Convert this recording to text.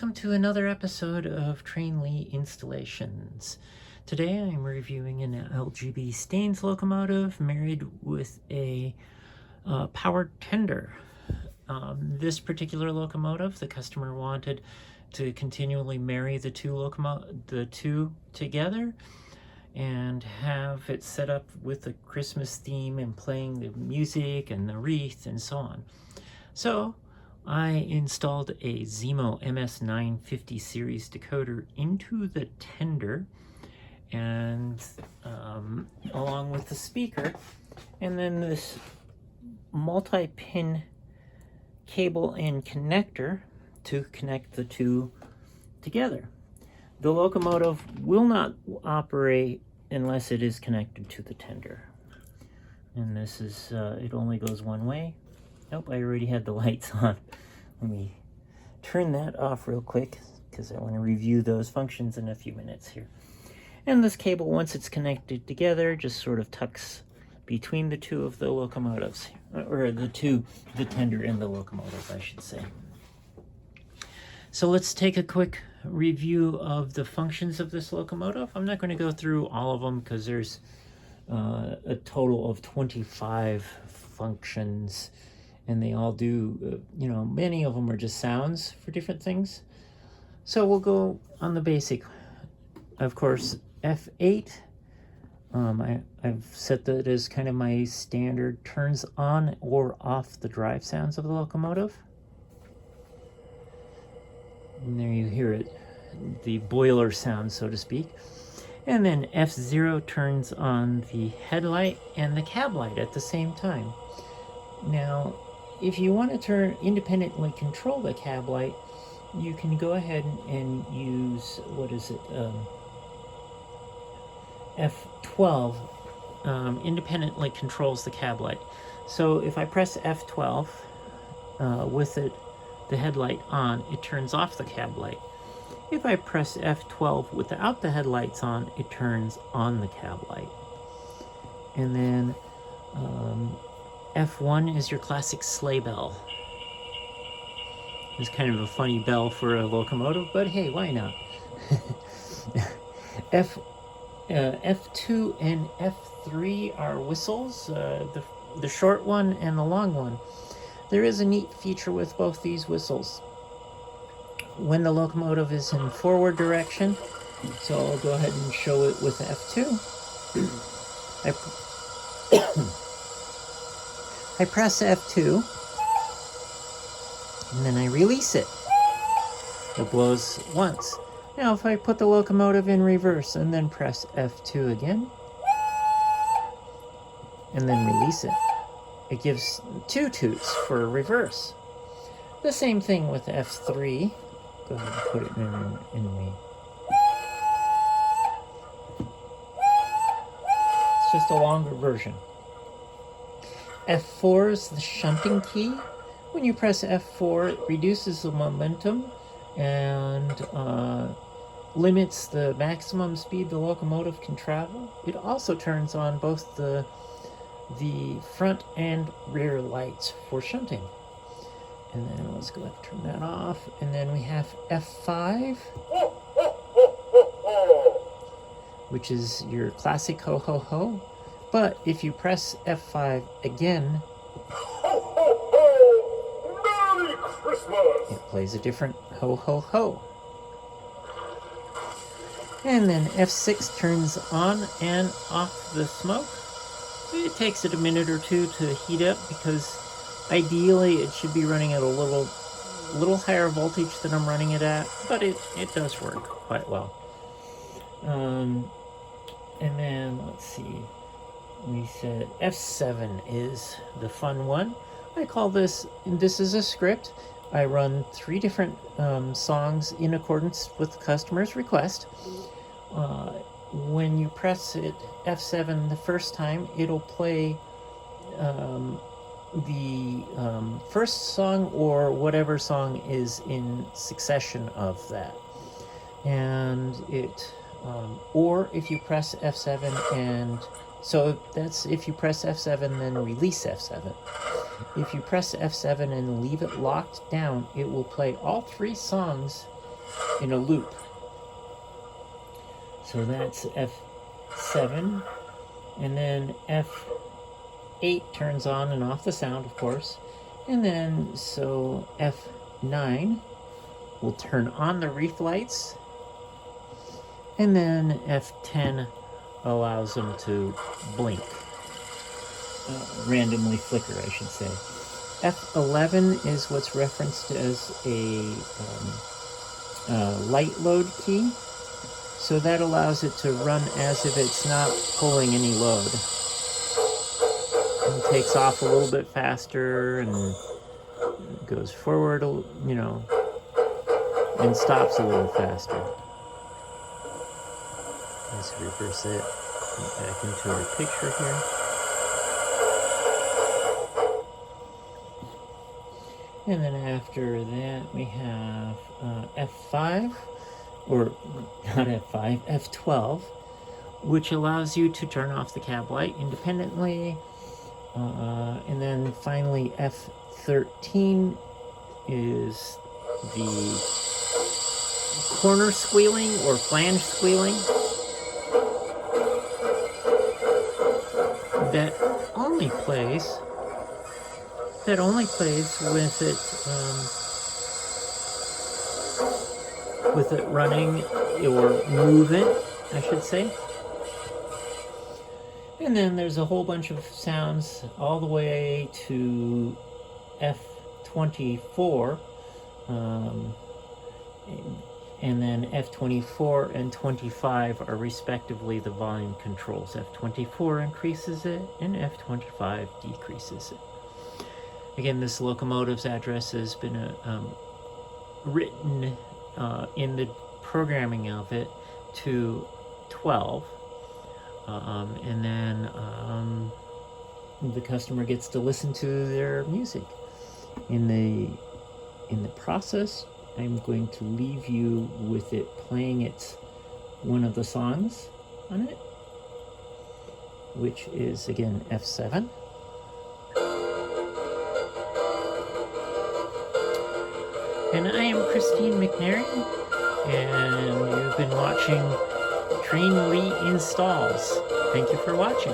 welcome to another episode of Trainly Installations. Today I'm reviewing an Lgb Stainz locomotive married with a powered tender. This particular locomotive, the customer wanted to continually marry the two together and have it set up with the Christmas theme and playing the music and the wreath and so on. So I installed a Zimo MS450 series decoder into the tender and along with the speaker, and then this multi-pin cable and connector to connect the two together. The locomotive will not operate unless it is connected to the tender. And this is, it only goes one way. Nope, I already had the lights on. Let me turn that off real quick because I want to review those functions in a few minutes here. And this cable, once it's connected together, just sort of tucks between the two of the locomotives, or the tender and the locomotive, I should say. So let's take a quick review of the functions of this locomotive. I'm not going to go through all of them because there's a total of 25 functions, and they all do, many of them are just sounds for different things. So we'll go on the basic. Of course, F8, I've set that as kind of my standard turns on or off the drive sounds of the locomotive. And there you hear it, the boiler sound, so to speak. And then F0 turns on the headlight and the cab light at the same time. Now, if you want to independently control the cab light, you can go ahead and use, F12 independently controls the cab light. So if I press F12 with the headlight on, it turns off the cab light. If I press F12 without the headlights on, it turns on the cab light. And then F1 is your classic sleigh bell. It's kind of a funny bell for a locomotive, but hey, why not? F2 and F3 are whistles, the short one and the long one. There is a neat feature with both these whistles. When the locomotive is in forward direction, so I'll go ahead and show it with F2. I press F2, and then I release it. It blows once. Now if I put the locomotive in reverse and then press F2 again, and then release it, it gives two toots for reverse. The same thing with F3. Go ahead and put it in me. It's just a longer version. F4 is the shunting key. When you press F4, it reduces the momentum and limits the maximum speed the locomotive can travel. It also turns on both the front and rear lights for shunting. And then let's go ahead and turn that off. And then we have F5, which is your classic ho ho ho. But if you press F5 again, Merry Christmas! It plays a different ho ho ho. And then F6 turns on and off the smoke. It takes it a minute or two to heat up because ideally it should be running at a little higher voltage than I'm running it at, but it does work quite well. And then let's see, we said F7 is the fun one. I call this is a script. I run 3 different songs in accordance with the customer's request. When you press it F7 the first time, it'll play the first song or whatever song is in succession of that. And it, or if you press F7 and, so that's if you press F7 then release F7. If you press F7 and leave it locked down, it will play all 3 songs in a loop. So that's F7, and then F8 turns on and off the sound, of course, and then so F9 will turn on the reef lights, and then F10 allows them to blink, randomly flicker, I should say. F11 is what's referenced as a light load key, so that allows it to run as if it's not pulling any load. It takes off a little bit faster and goes forward, you know, and stops a little faster. Let's reverse it back into our picture here. And then after that we have F5, or not F5, F12, which allows you to turn off the cab light independently. And then finally F13 is the corner squealing or flange squealing that only plays with it running or moving, I should say. And then there's a whole bunch of sounds all the way to F24, and then F24 and 25 are respectively the volume controls. F24 increases it, and F25 decreases it. Again, this locomotive's address has been written in the programming of it to 12, and then the customer gets to listen to their music. In the process, I'm going to leave you with it playing one of the songs on it, which is again F7. And I am Christine McNary, and you've been watching Train Reinstalls. Thank you for watching.